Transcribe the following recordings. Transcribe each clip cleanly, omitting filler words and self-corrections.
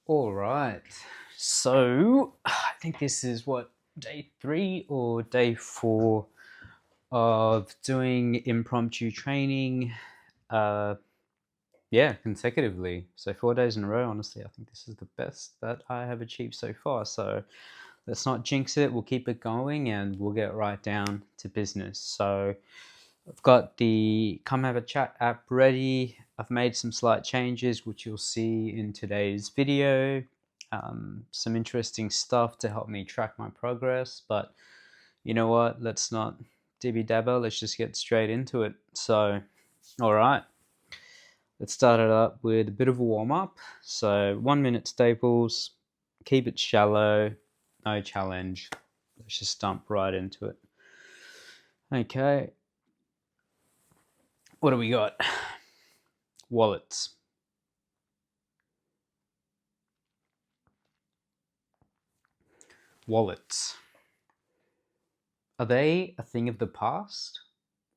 All right. So I think this is what, day 3 or day 4 of doing impromptu training. Uh, yeah, consecutively. So 4 days in a row. Honestly, I think this is the best that I have achieved so far. So let's not jinx it. We'll keep it going and we'll get right down to business. So I've got the Come Have a Chat app ready. I've made some slight changes, which you'll see in today's video. Some interesting stuff to help me track my progress. But you know what? Let's not dibby dabber. Let's just get straight into it. So, all right. Let's start it up with a bit of a warm up. So, 1 minute staples. Keep it shallow. No challenge. Let's just dump right into it. Okay. What do we got? Wallets. Wallets. Are they a thing of the past,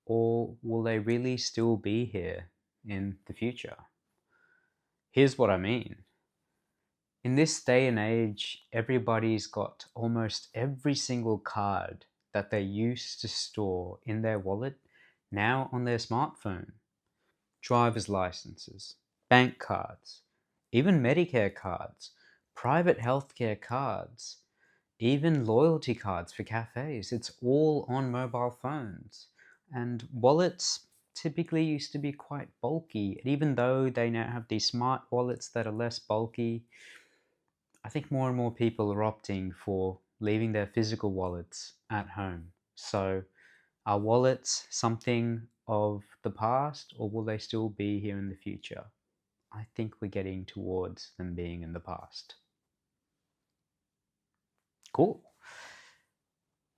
or will they really still be here in the future? Here's what I mean. In this day and age, everybody's got almost every single card that they used to store in their wallet now on their smartphone. Driver's licenses, bank cards, even Medicare cards, private healthcare cards, even loyalty cards for cafes. It's all on mobile phones. And wallets typically used to be quite bulky. And even though they now have these smart wallets that are less bulky, I think more and more people are opting for leaving their physical wallets at home. So are wallets something of the past, or will they still be here in the future? I think we're getting towards them being in the past. Cool.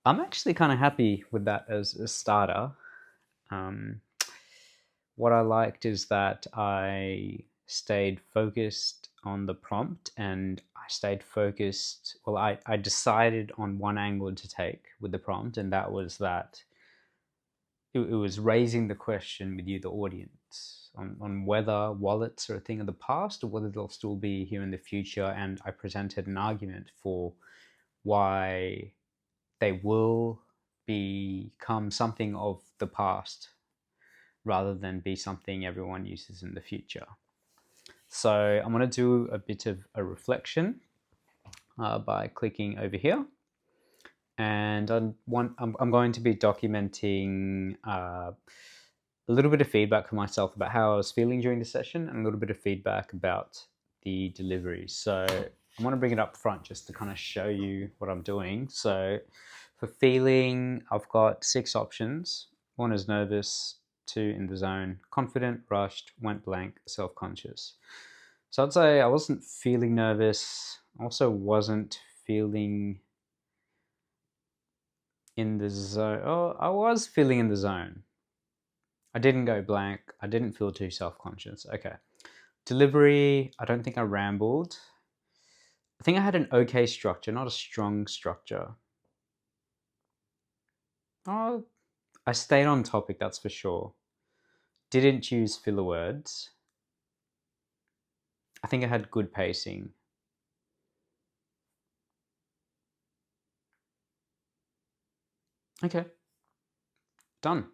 I'm actually kind of happy with that as a starter. Um, what I liked is that I stayed focused on the prompt and I stayed focused. Well, I decided on one angle to take with the prompt, and that was that it was raising the question with you, the audience, on whether wallets are a thing of the past or whether they'll still be here in the future. And I presented an argument for why they will become something of the past rather than be something everyone uses in the future. So I'm going to do a bit of a reflection by clicking over here. And I'm going to be documenting a little bit of feedback for myself about how I was feeling during the session and a little bit of feedback about the delivery. So I want to bring it up front just to kind of show you what I'm doing. So for feeling, I've got 6 options. 1 is nervous, 2 in the zone, confident, rushed, went blank, self-conscious. So I'd say I wasn't feeling nervous. I also wasn't feeling in the zone. Oh, I was feeling in the zone. I didn't go blank. I didn't feel too self-conscious. Okay. Delivery, I don't think I rambled. I think I had an okay structure, not a strong structure. Oh, I stayed on topic, that's for sure. Didn't choose filler words. I think I had good pacing. Okay. Done.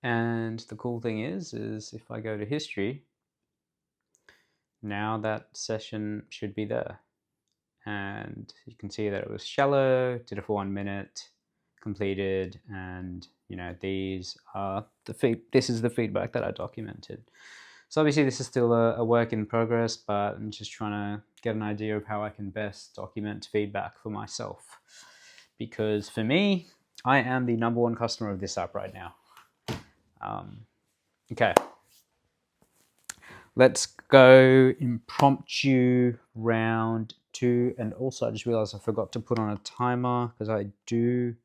And the cool thing is if I go to history, now that session should be there. And you can see that it was shallow, did it for 1 minute, completed, and you know, these are this is the feedback that I documented. So obviously this is still a work in progress, but I'm just trying to get an idea of how I can best document feedback for myself. Because for me, I am the #1 customer of this app right now. Okay. Let's go impromptu round 2. And also I just realized I forgot to put on a timer because I do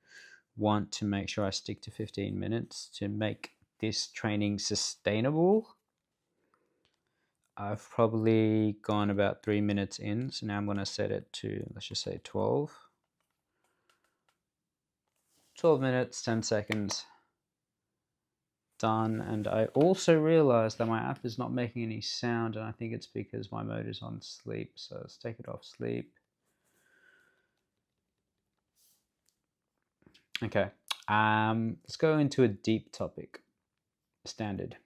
want to make sure I stick to 15 minutes to make this training sustainable. I've probably gone about 3 minutes in, so now I'm going to set it to, let's just say 12. 12 minutes, 10 seconds. done, and I also realized that my app is not making any sound, and I think it's because my mode is on sleep. So let's take it off sleep. Okay, let's go into a deep topic. Standard.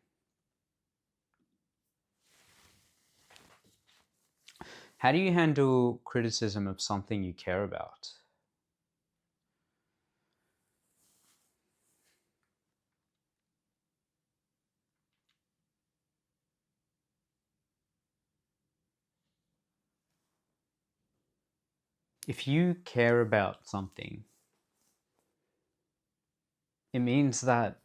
How do you handle criticism of something you care about? If you care about something, it means that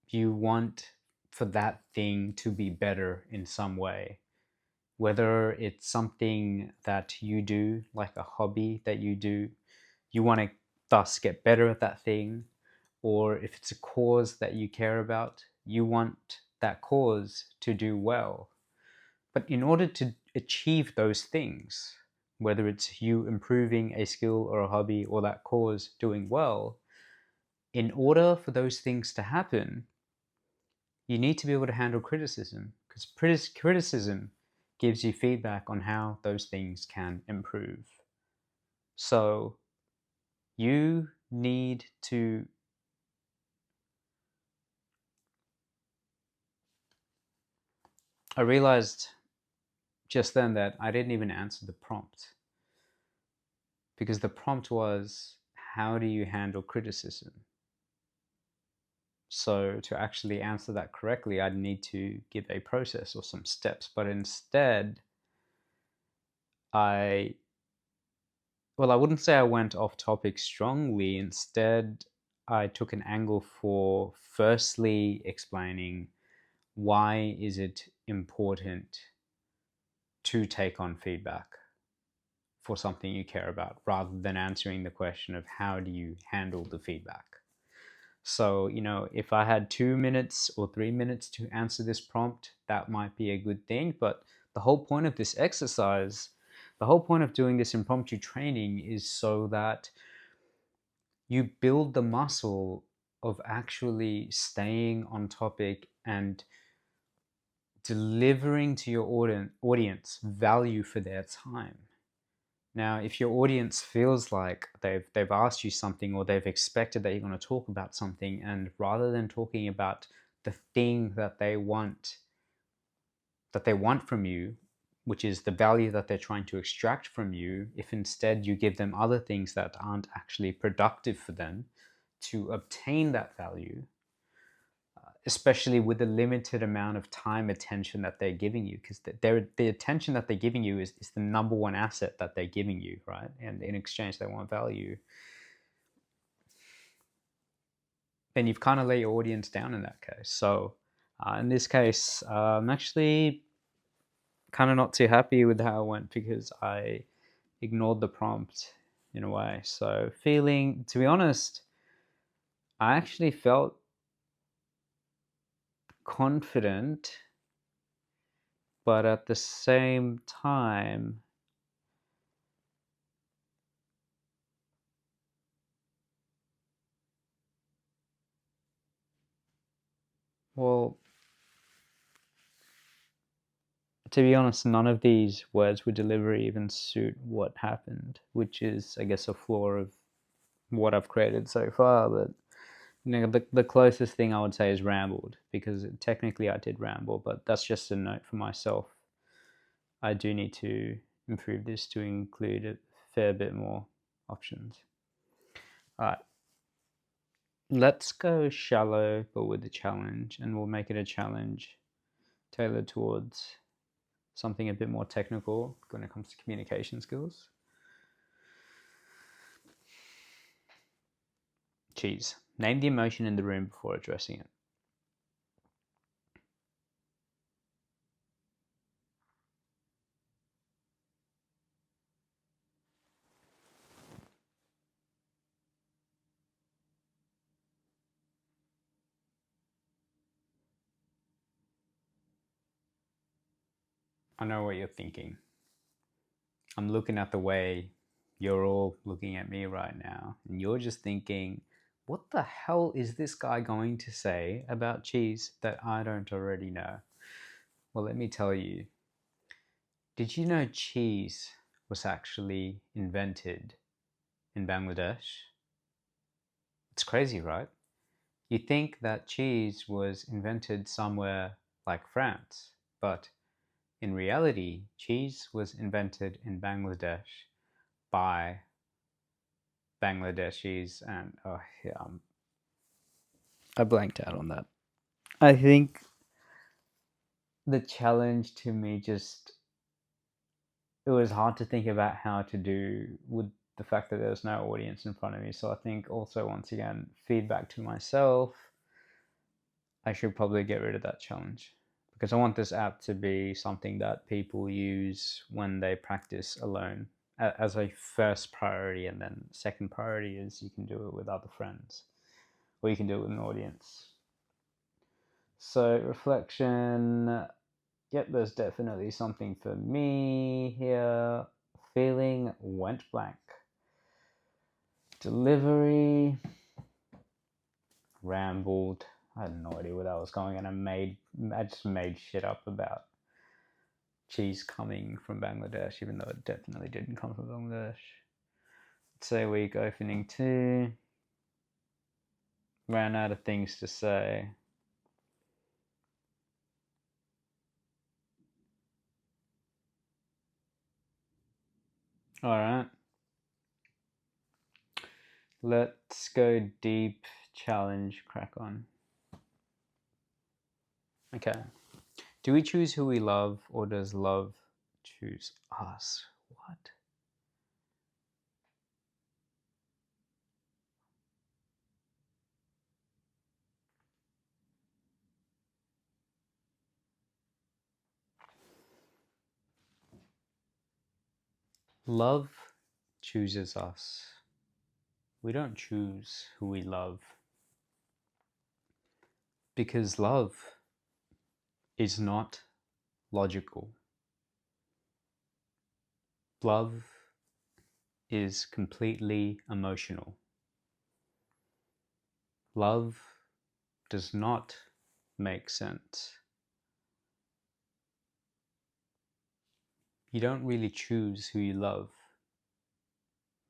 you want for that thing to be better in some way. Whether it's something that you do, like a hobby that you do, you want to thus get better at that thing, or if it's a cause that you care about, you want that cause to do well. But in order to achieve those things, whether it's you improving a skill or a hobby or that cause doing well, in order for those things to happen, you need to be able to handle criticism, because criticism gives you feedback on how those things can improve. So you need to. I realized just then that I didn't even answer the prompt, because the prompt was, how do you handle criticism? So to actually answer that correctly, I'd need to give a process or some steps. But instead, I I wouldn't say I went off topic strongly. Instead, I took an angle for firstly explaining why is it important to take on feedback for something you care about, rather than answering the question of how do you handle the feedback. So, if I had 2 minutes or 3 minutes to answer this prompt, that might be a good thing. But the whole point of this exercise, the whole point of doing this impromptu training is so that you build the muscle of actually staying on topic and delivering to your audience value for their time. Now, if your audience feels like they've asked you something, or they've expected that you're going to talk about something, and rather than talking about the thing that they want from you, which is the value that they're trying to extract from you, if instead you give them other things that aren't actually productive for them to obtain that value, especially with the limited amount of time attention that they're giving you, because the attention that they're giving you is the number one asset that they're giving you, right? And in exchange they want value. Then you've kind of let your audience down in that case. So in this case, I'm actually kind of not too happy with how it went, because I ignored the prompt in a way. So feeling, to be honest, I actually felt confident, but at the same time, well, to be honest, none of these words with delivery even suit what happened, which is, I guess, a flaw of what I've created so far. But the closest thing I would say is rambled, because technically I did ramble, but that's just a note for myself. I do need to improve this to include a fair bit more options. All right, let's go shallow but with a challenge, and we'll make it a challenge tailored towards something a bit more technical when it comes to communication skills. Cheese. Name the emotion in the room before addressing it. I know what you're thinking. I'm looking at the way you're all looking at me right now, and you're just thinking, what the hell is this guy going to say about cheese that I don't already know? Well, let me tell you. Did you know cheese was actually invented in Bangladesh? It's crazy, right? You think that cheese was invented somewhere like France, but in reality, cheese was invented in Bangladesh by Bangladeshis, and oh yeah, I blanked out on that. I think the challenge to me just it was hard to think about how to do with the fact that there was no audience in front of me. So I think also once again, feedback to myself, I should probably get rid of that challenge because I want this app to be something that people use when they practice alone as a first priority, and then second priority is you can do it with other friends or you can do it with an audience. So reflection, yep, there's definitely something for me here. Feeling went blank. Delivery, rambled. I had no idea where that was going, and I just made shit up about cheese coming from Bangladesh, even though it definitely didn't come from Bangladesh. Let's say week opening 2. Ran out of things to say. All right. Let's go deep. Challenge. Crack on. Okay. Do we choose who we love, or does love choose us? What? Love chooses us. We don't choose who we love because love is not logical. Love is completely emotional. Love does not make sense. You don't really choose who you love.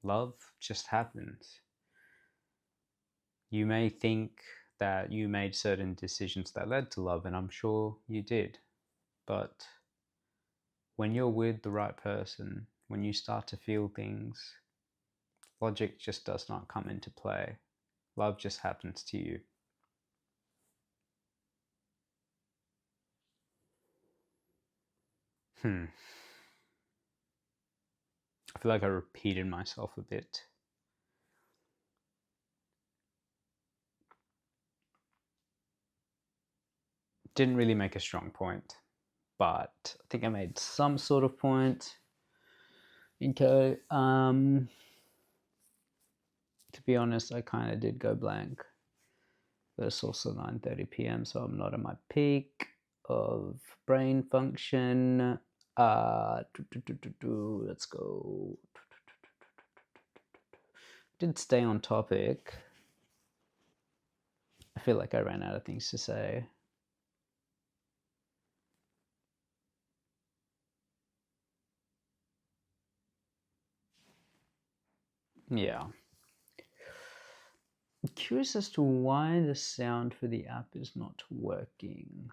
Love just happens. You may think that you made certain decisions that led to love, and I'm sure you did. But when you're with the right person, when you start to feel things, logic just does not come into play. Love just happens to you. I feel like I repeated myself a bit. Didn't really make a strong point, but I think I made some sort of point. Okay. To be honest, I kind of did go blank. But it's also 9:30 p.m., so I'm not at my peak of brain function. Let's go. Did stay on topic. I feel like I ran out of things to say. Yeah. I'm curious as to why the sound for the app is not working.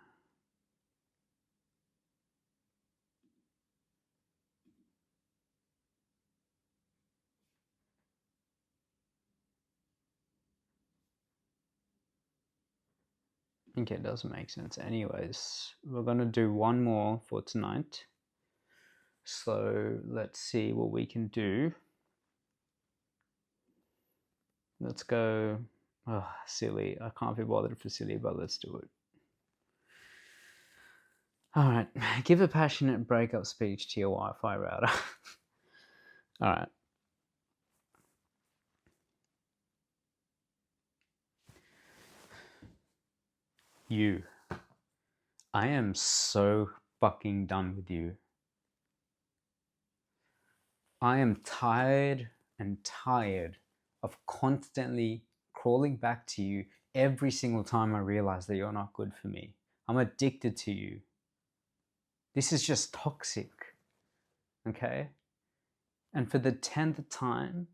Okay, it doesn't make sense. Anyways, we're gonna do one more for tonight. So let's see what we can do. Let's go. Oh, silly. I can't be bothered for silly, but let's do it. All right. Give a passionate breakup speech to your Wi Fi router. All right. You. I am so fucking done with you. I am tired and tired of constantly crawling back to you every single time I realize that you're not good for me. I'm addicted to you. This is just toxic, okay? And for the 10th time,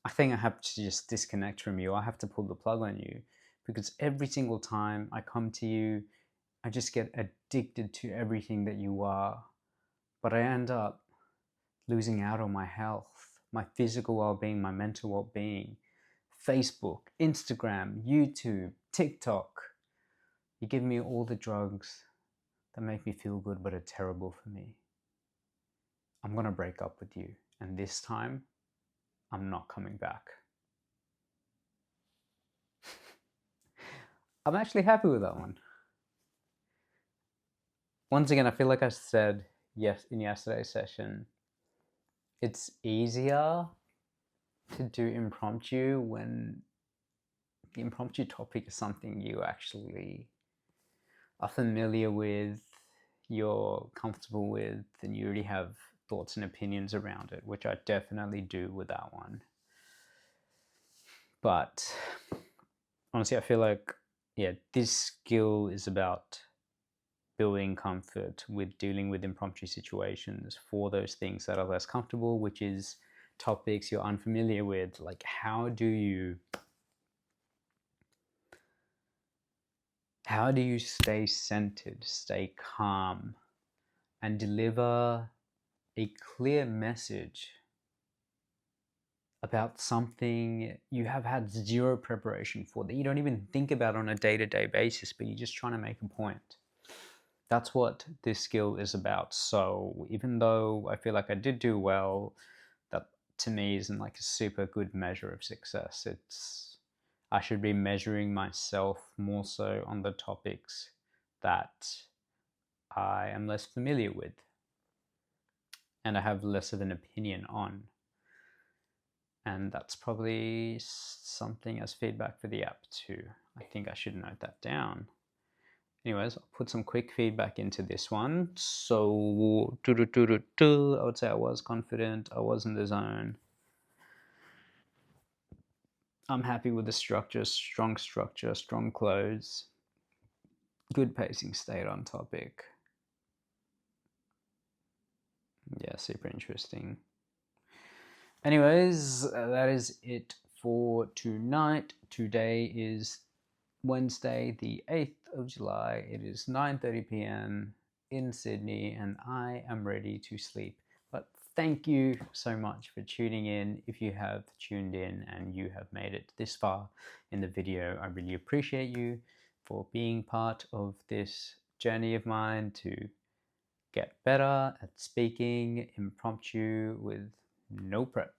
I think I have to just disconnect from you. I have to pull the plug on you, because every single time I come to you, I just get addicted to everything that you are. But I end up losing out on my health, my physical well-being, my mental well-being. Facebook, Instagram, YouTube, TikTok. You give me all the drugs that make me feel good but are terrible for me. I'm gonna break up with you, and this time I'm not coming back. I'm actually happy with that one. Once again, I feel like I said yes in yesterday's session, it's easier to do impromptu when the impromptu topic is something you actually are familiar with, you're comfortable with, and you already have thoughts and opinions around it, which I definitely do with that one. But honestly, I feel like, yeah, this skill is about building comfort with dealing with impromptu situations for those things that are less comfortable, which is topics you're unfamiliar with. Like, how do you stay centered, stay calm, and deliver a clear message about something you have had zero preparation for, that you don't even think about on a day-to-day basis, but you're just trying to make a point. That's what this skill is about. So even though I feel like I did do well, that to me isn't like a super good measure of success. I should be measuring myself more so on the topics that I am less familiar with and I have less of an opinion on. And that's probably something as feedback for the app too. I think I should note that down. Anyways, I'll put some quick feedback into this one. So, I would say I was confident, I was in the zone. I'm happy with the structure, strong close, good pacing, stayed on topic. Yeah, super interesting. Anyways, that is it for tonight. Today is Wednesday, the 8th of July. It is 9:30 p.m. in Sydney, and I am ready to sleep. But thank you so much for tuning in. If you have tuned in and you have made it this far in the video, I really appreciate you for being part of this journey of mine to get better at speaking impromptu with no prep.